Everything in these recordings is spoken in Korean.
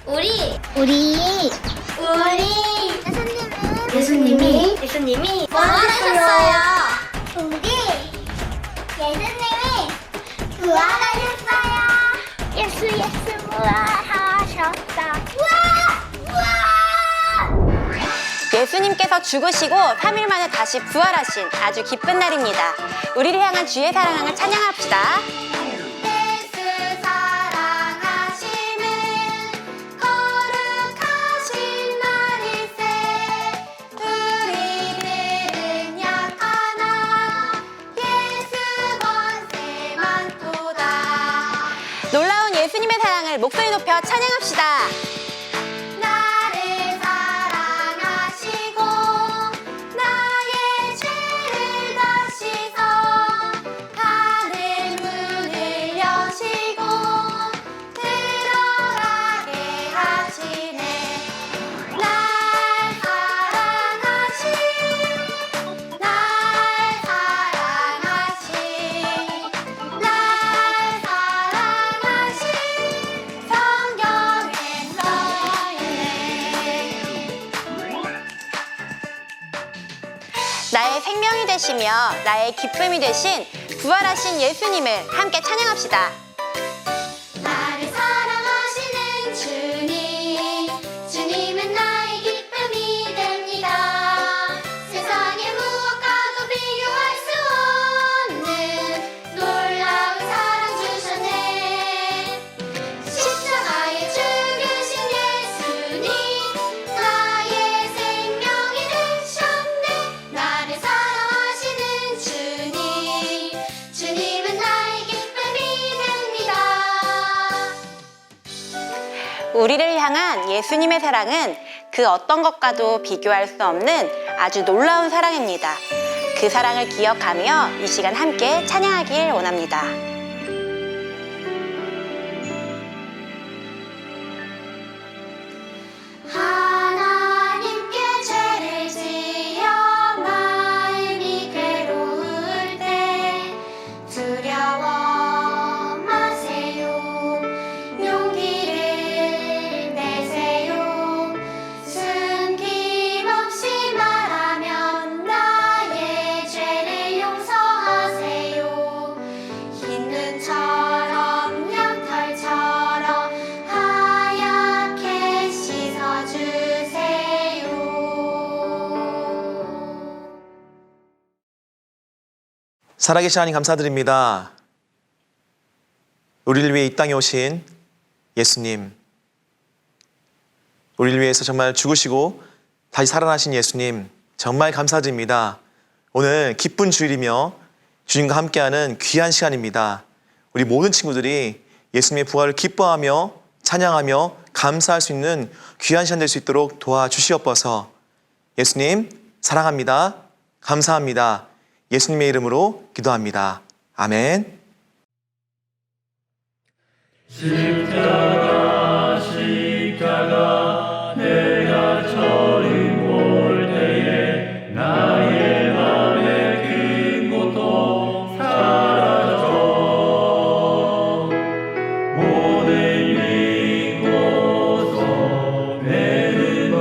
우리 우리 예수님이 부활하셨어요. 우리 예수님이 부활하셨어요. 예수 부활하셨다. 우와! 예수님께서 죽으시고 3일 만에 다시 부활하신 아주 기쁜 날입니다. 우리를 향한 주의 사랑을 찬양합시다. 예수 사랑하심은 거룩하신 말일세. 우리들은 약하나 예수 권세 많도다. 놀라운 예수님의 사랑을 목소리 높여 찬양합시다. 나를 사랑하시고 나의 죄를 다 씻어 하늘 문을 여시고 들어가게 하시네. 날 사랑하신 성경에 써있네. 나의 생명이 되시며 나의 기쁨이 되신 부활하신 예수님을 함께 찬양합시다. 나를 사랑하시는 주님은 나의 기쁨이 됩니다. 세상의 무엇과도 비교할 수 없는 놀라운 사랑 주셨네. 십자가에 죽으신 예수님 나의 생명이 되셨네. 나를 사랑하시는 주님은 나의 기쁨이 됩니다. 우리를 향한 예수님의 사랑은 그 어떤 것과도 비교할 수 없는 아주 놀라운 사랑입니다. 그 사랑을 기억하며 이 시간 함께 찬양하길 원합니다. 하나님께 죄를 지어 마음이 괴로울 때 두려워 마세요. 용기를 내세요. 숨김없이 말하면 나의 죄를 용서하세요. 흰 눈처럼 양털처럼 하얗게 씻어주세요. 살아계신 하나님 감사드립니다. 우리를 위해 이 땅에 오신 예수님, 우리를 위해서 정말 죽으시고 다시 살아나신 예수님, 정말 감사드립니다. 오늘 기쁜 주일이며 주님과 함께하는 귀한 시간입니다. 우리 모든 친구들이 예수님의 부활을 기뻐하며 찬양하며 감사할 수 있는 귀한 시간 될 수 있도록 도와주시옵소서. 예수님 사랑합니다. 감사합니다. 예수님의 이름으로 기도합니다. 아멘. 십자가 내가 처음 볼 때에 나의 맘에 큰 고통 사라져 오늘 믿고서 내는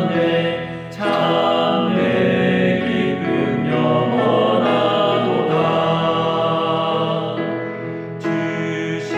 밝았네 참 내 기쁨 영원하도다 주신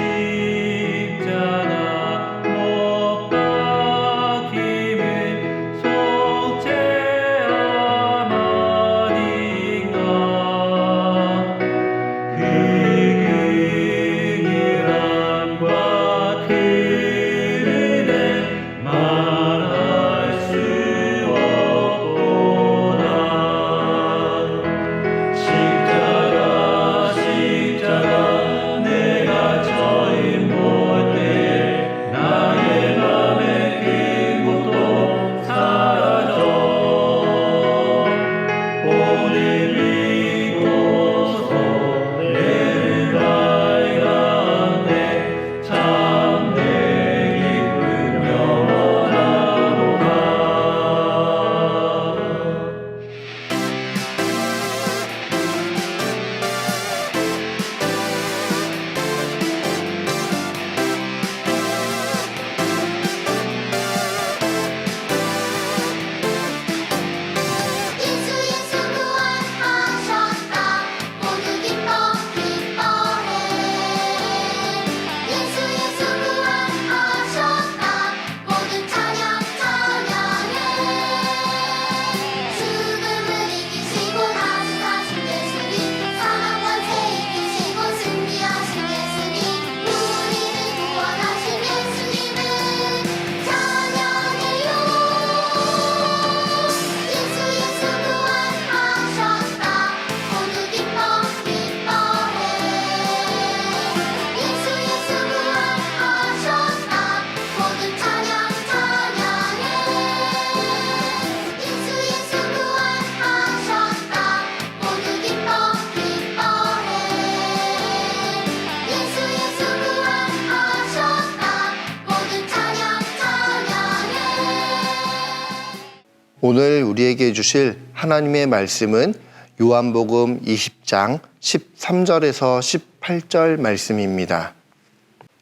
오늘 우리에게 주실 하나님의 말씀은 요한복음 20장 13절에서 18절 말씀입니다.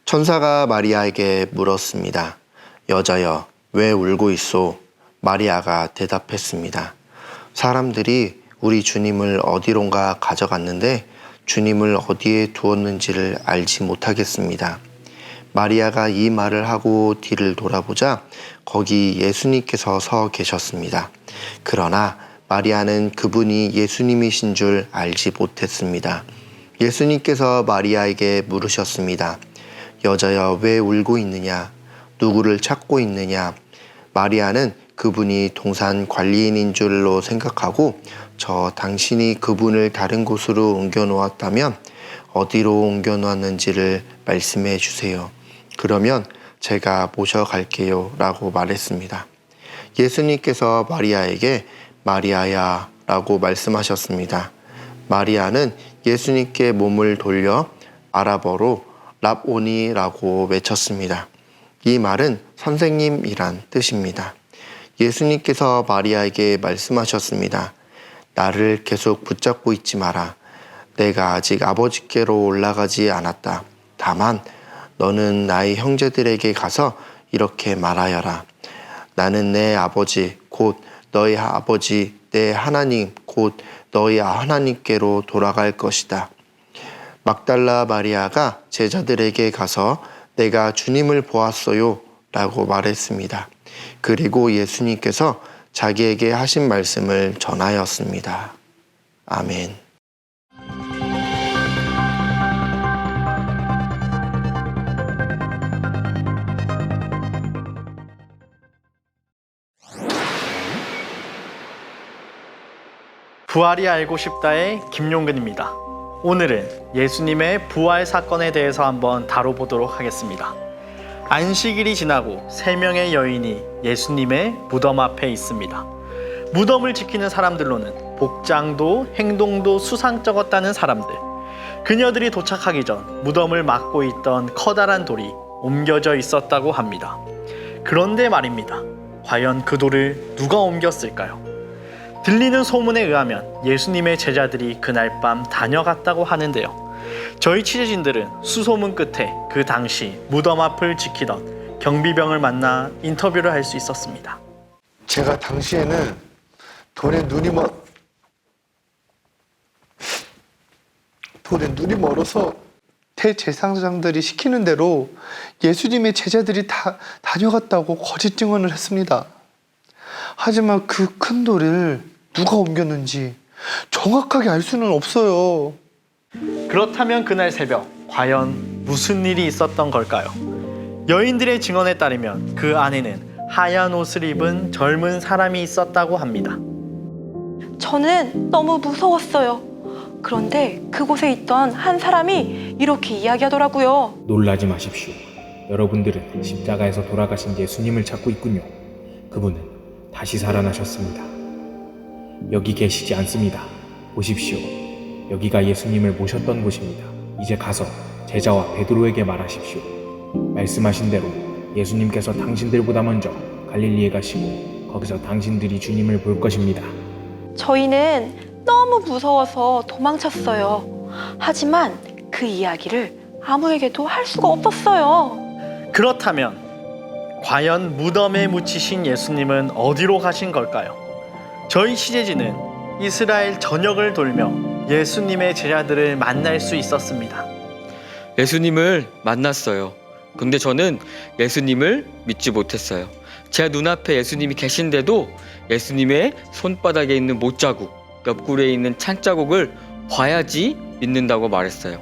천사가 마리아에게 물었습니다. 여자여, 왜 울고 있소? 마리아가 대답했습니다. 사람들이 우리 주님을 어디론가 가져갔는데 주님을 어디에 두었는지를 알지 못하겠습니다. 마리아가 이 말을 하고 뒤를 돌아보자 거기 예수님께서 서 계셨습니다. 그러나 마리아는 그분이 예수님이신 줄 알지 못했습니다. 예수님께서 마리아에게 물으셨습니다. 여자여, 왜 울고 있느냐? 누구를 찾고 있느냐? 마리아는 그분이 동산 관리인인 줄로 생각하고 저 당신이 그분을 다른 곳으로 옮겨 놓았다면 어디로 옮겨 놓았는지를 말씀해 주세요. 그러면 제가 모셔갈게요 라고 말했습니다. 예수님께서 마리아에게 마리아야 라고 말씀하셨습니다. 마리아는 예수님께 몸을 돌려 아랍어로 랍오니라고 외쳤습니다. 이 말은 선생님이란 뜻입니다. 예수님께서 마리아에게 말씀하셨습니다. 나를 계속 붙잡고 있지 마라. 내가 아직 아버지께로 올라가지 않았다. 다만 너는 나의 형제들에게 가서 이렇게 말하여라. 나는 내 아버지 곧 너희 아버지 내 하나님 곧 너희 하나님께로 돌아갈 것이다. 막달라 마리아가 제자들에게 가서 내가 주님을 보았어요 라고 말했습니다. 그리고 예수님께서 자기에게 하신 말씀을 전하였습니다. 아멘. 부활이 알고 싶다의 김용근입니다. 오늘은 예수님의 부활 사건에 대해서 한번 다뤄보도록 하겠습니다. 안식일이 지나고 3명의 여인이 예수님의 무덤 앞에 있습니다. 무덤을 지키는 사람들로는 복장도 행동도 수상쩍었다는 사람들. 그녀들이 도착하기 전 무덤을 막고 있던 커다란 돌이 옮겨져 있었다고 합니다. 그런데 말입니다. 과연 그 돌을 누가 옮겼을까요? 들리는 소문에 의하면 예수님의 제자들이 그날 밤 다녀갔다고 하는데요. 저희 취재진들은 수소문 끝에 그 당시 무덤 앞을 지키던 경비병을 만나 인터뷰를 할 수 있었습니다. 제가 당시에는 돌에 눈이 멀어서 대제사장들이 시키는 대로 예수님의 제자들이 다 다녀갔다고 거짓 증언을 했습니다. 하지만 그 큰 돌을 누가 옮겼는지 정확하게 알 수는 없어요. 그렇다면 그날 새벽 과연 무슨 일이 있었던 걸까요? 여인들의 증언에 따르면 그 안에는 하얀 옷을 입은 젊은 사람이 있었다고 합니다. 저는 너무 무서웠어요. 그런데 그곳에 있던 한 사람이 이렇게 이야기하더라고요. 놀라지 마십시오. 여러분들은 십자가에서 돌아가신 예수님을 찾고 있군요. 그분은 다시 살아나셨습니다. 여기 계시지 않습니다. 보십시오. 여기가 예수님을 모셨던 곳입니다. 이제 가서 제자와 베드로에게 말하십시오. 말씀하신 대로 예수님께서 당신들보다 먼저 갈릴리에 가시고 거기서 당신들이 주님을 볼 것입니다. 저희는 너무 무서워서 도망쳤어요. 하지만 그 이야기를 아무에게도 할 수가 없었어요. 그렇다면 과연 무덤에 묻히신 예수님은 어디로 가신 걸까요? 저희 취재진은 이스라엘 전역을 돌며 예수님의 제자들을 만날 수 있었습니다. 예수님을 만났어요. 근데 저는 예수님을 믿지 못했어요. 제 눈앞에 예수님이 계신데도 예수님의 손바닥에 있는 못자국, 옆구리에 있는 창자국을 봐야지 믿는다고 말했어요.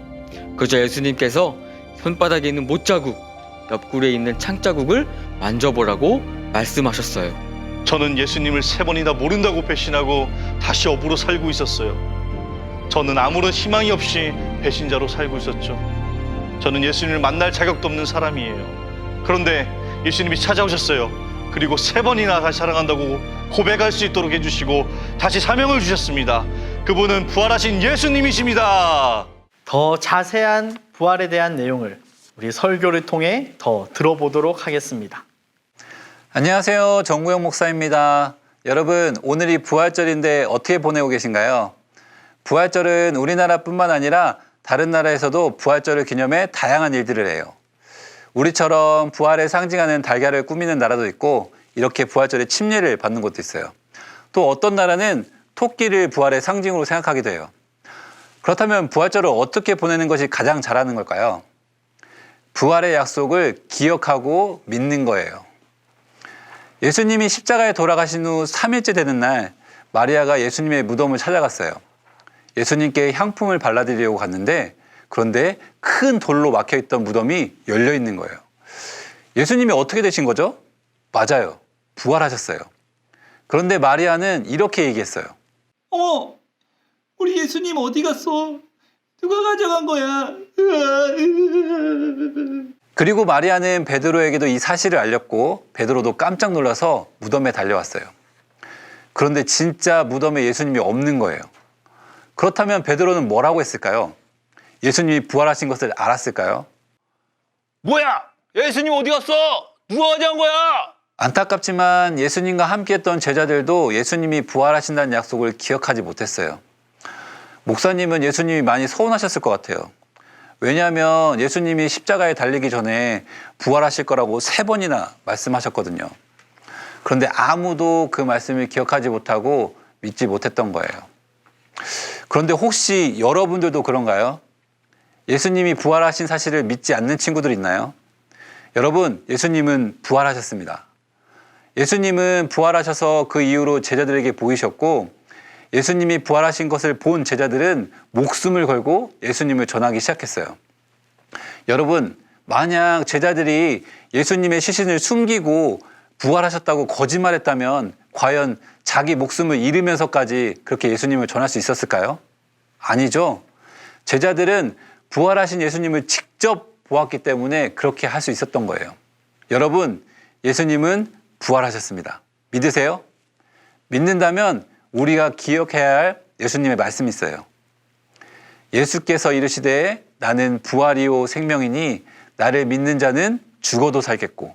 그저 예수님께서 손바닥에 있는 못자국, 옆구리에 있는 창자국을 만져보라고 말씀하셨어요. 저는 예수님을 3번이나 모른다고 배신하고 다시 업으로 살고 있었어요. 저는 아무런 희망이 없이 배신자로 살고 있었죠. 저는 예수님을 만날 자격도 없는 사람이에요. 그런데 예수님이 찾아오셨어요. 그리고 3번이나 다시 사랑한다고 고백할 수 있도록 해주시고 다시 사명을 주셨습니다. 그분은 부활하신 예수님이십니다. 더 자세한 부활에 대한 내용을 우리 설교를 통해 더 들어보도록 하겠습니다. 안녕하세요. 정구영 목사입니다. 여러분, 오늘이 부활절인데 어떻게 보내고 계신가요? 부활절은 우리나라뿐만 아니라 다른 나라에서도 부활절을 기념해 다양한 일들을 해요. 우리처럼 부활을 상징하는 달걀을 꾸미는 나라도 있고 이렇게 부활절에 침례를 받는 곳도 있어요. 또 어떤 나라는 토끼를 부활의 상징으로 생각하기도 해요. 그렇다면 부활절을 어떻게 보내는 것이 가장 잘하는 걸까요? 부활의 약속을 기억하고 믿는 거예요. 예수님이 십자가에 돌아가신 후 3일째 되는 날 마리아가 예수님의 무덤을 찾아갔어요. 예수님께 향품을 발라드리려고 갔는데 그런데 큰 돌로 막혀있던 무덤이 열려있는 거예요. 예수님이 어떻게 되신 거죠? 맞아요. 부활하셨어요. 그런데 마리아는 이렇게 얘기했어요. 어머, 우리 예수님 어디 갔어? 누가 가져간 거야? 그리고 마리아는 베드로에게도 이 사실을 알렸고 베드로도 깜짝 놀라서 무덤에 달려왔어요. 그런데 진짜 무덤에 예수님이 없는 거예요. 그렇다면 베드로는 뭐라고 했을까요? 예수님이 부활하신 것을 알았을까요? 뭐야? 예수님 어디 갔어? 누가 가져간 거야? 안타깝지만 예수님과 함께했던 제자들도 예수님이 부활하신다는 약속을 기억하지 못했어요. 목사님은 예수님이 많이 서운하셨을 것 같아요. 왜냐하면 예수님이 십자가에 달리기 전에 부활하실 거라고 3번이나 말씀하셨거든요. 그런데 아무도 그 말씀을 기억하지 못하고 믿지 못했던 거예요. 그런데 혹시 여러분들도 그런가요? 예수님이 부활하신 사실을 믿지 않는 친구들 있나요? 여러분, 예수님은 부활하셨습니다. 예수님은 부활하셔서 그 이후로 제자들에게 보이셨고 예수님이 부활하신 것을 본 제자들은 목숨을 걸고 예수님을 전하기 시작했어요. 여러분, 만약 제자들이 예수님의 시신을 숨기고 부활하셨다고 거짓말했다면 과연 자기 목숨을 잃으면서까지 그렇게 예수님을 전할 수 있었을까요? 아니죠. 제자들은 부활하신 예수님을 직접 보았기 때문에 그렇게 할 수 있었던 거예요. 여러분, 예수님은 부활하셨습니다. 믿으세요? 믿는다면 우리가 기억해야 할 예수님의 말씀이 있어요. 예수께서 이르시되 나는 부활이요 생명이니 나를 믿는 자는 죽어도 살겠고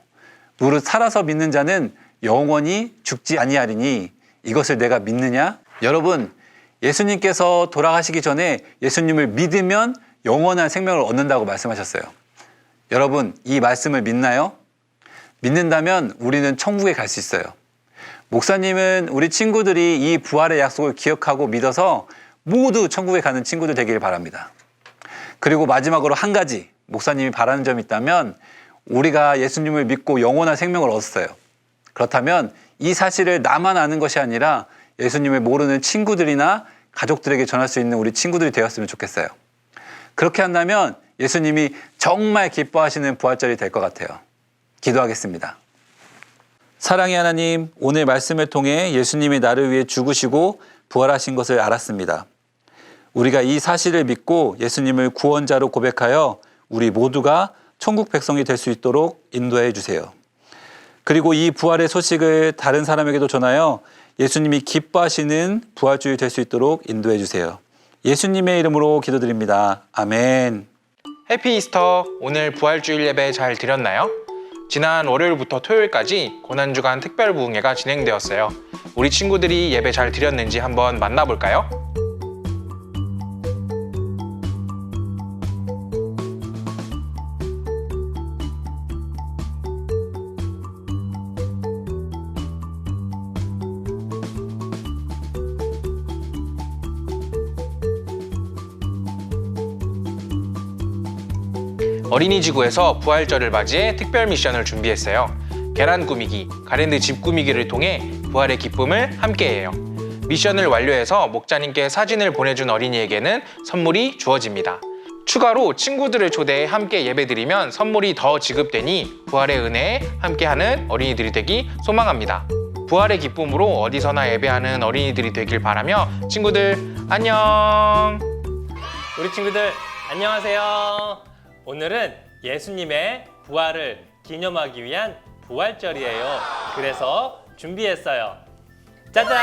무릇 살아서 믿는 자는 영원히 죽지 아니하리니 이것을 내가 믿느냐? 여러분, 예수님께서 돌아가시기 전에 예수님을 믿으면 영원한 생명을 얻는다고 말씀하셨어요. 여러분, 이 말씀을 믿나요? 믿는다면 우리는 천국에 갈 수 있어요. 목사님은 우리 친구들이 이 부활의 약속을 기억하고 믿어서 모두 천국에 가는 친구들 되기를 바랍니다. 그리고 마지막으로 한 가지 목사님이 바라는 점이 있다면 우리가 예수님을 믿고 영원한 생명을 얻었어요. 그렇다면 이 사실을 나만 아는 것이 아니라 예수님을 모르는 친구들이나 가족들에게 전할 수 있는 우리 친구들이 되었으면 좋겠어요. 그렇게 한다면 예수님이 정말 기뻐하시는 부활절이 될 것 같아요. 기도하겠습니다. 사랑의 하나님, 오늘 말씀을 통해 예수님이 나를 위해 죽으시고 부활하신 것을 알았습니다. 우리가 이 사실을 믿고 예수님을 구원자로 고백하여 우리 모두가 천국 백성이 될 수 있도록 인도해 주세요. 그리고 이 부활의 소식을 다른 사람에게도 전하여 예수님이 기뻐하시는 부활주일 될 수 있도록 인도해 주세요. 예수님의 이름으로 기도드립니다. 아멘. 해피 이스터. 오늘 부활주일 예배 잘 드렸나요? 지난 월요일부터 토요일까지 고난주간 특별 부흥회가 진행되었어요. 우리 친구들이 예배 잘 드렸는지 한번 만나볼까요? 어린이지구에서 부활절을 맞이해 특별 미션을 준비했어요. 계란 꾸미기, 가랜드 집 꾸미기를 통해 부활의 기쁨을 함께해요. 미션을 완료해서 목자님께 사진을 보내준 어린이에게는 선물이 주어집니다. 추가로 친구들을 초대해 함께 예배드리면 선물이 더 지급되니 부활의 은혜에 함께하는 어린이들이 되기 소망합니다. 부활의 기쁨으로 어디서나 예배하는 어린이들이 되길 바라며 친구들 안녕! 우리 친구들 안녕하세요. 오늘은 예수님의 부활을 기념하기 위한 부활절이에요. 그래서 준비했어요. 짜잔!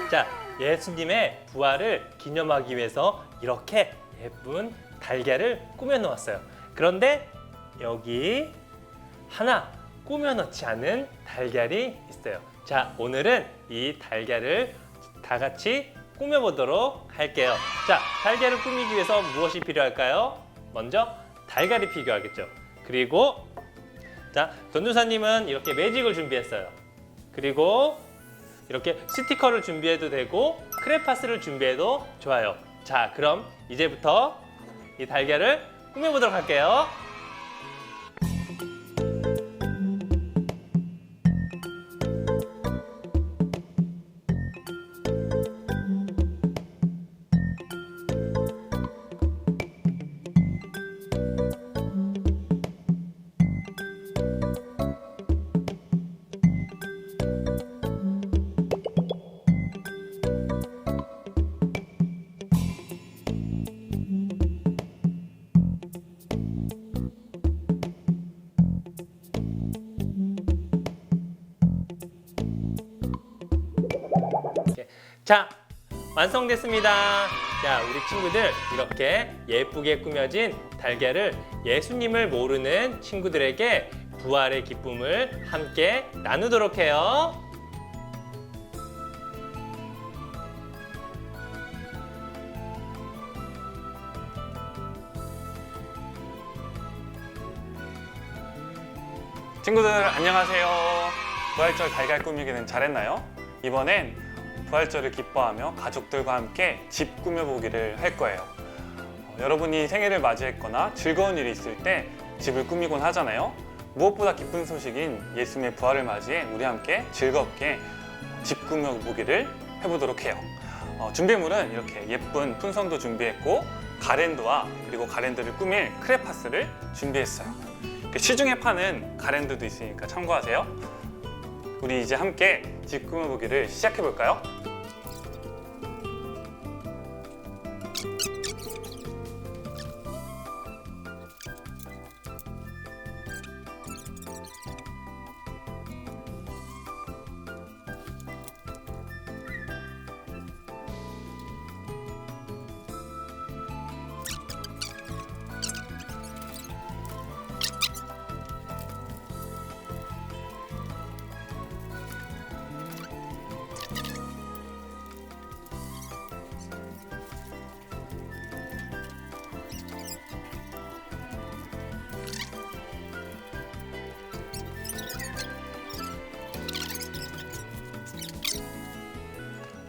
자, 예수님의 부활을 기념하기 위해서 이렇게 예쁜 달걀을 꾸며 놓았어요. 그런데 여기 하나 꾸며 놓지 않은 달걀이 있어요. 자, 오늘은 이 달걀을 다 같이 꾸며보도록 할게요. 자, 달걀을 꾸미기 위해서 무엇이 필요할까요? 먼저 달걀이 필요하겠죠. 그리고 자, 전도사님은 이렇게 매직을 준비했어요. 그리고 이렇게 스티커를 준비해도 되고 크레파스를 준비해도 좋아요. 자, 그럼 이제부터 이 달걀을 꾸며보도록 할게요. 자, 완성됐습니다. 자, 우리 친구들 이렇게 예쁘게 꾸며진 달걀을 예수님을 모르는 친구들에게 부활의 기쁨을 함께 나누도록 해요. 친구들 안녕하세요. 부활절 달걀 꾸미기는 잘했나요? 이번엔 부활절을 기뻐하며 가족들과 함께 집 꾸며보기를 할 거예요. 여러분이 생일을 맞이했거나 즐거운 일이 있을 때 집을 꾸미곤 하잖아요. 무엇보다 기쁜 소식인 예수님의 부활을 맞이해 우리 함께 즐겁게 집 꾸며보기를 해보도록 해요. 준비물은 이렇게 예쁜 풍선도 준비했고 가랜드와 그리고 가랜드를 꾸밀 크레파스를 준비했어요. 시중에 파는 가랜드도 있으니까 참고하세요. 우리 이제 함께 집 꾸며보기를 시작해볼까요?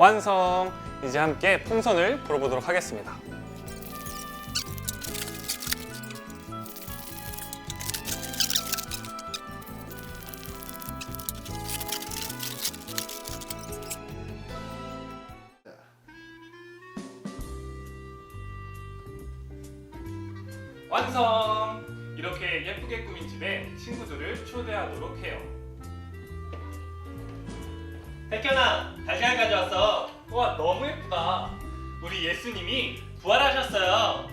완성! 이제 함께 풍선을 불어보도록 하겠습니다. 완성! 이렇게 예쁘게 꾸민 집에 친구들을 초대하도록 해요. 백현아, 달걀 가져왔어. 우와, 너무 예쁘다. 우리 예수님이 부활하셨어요.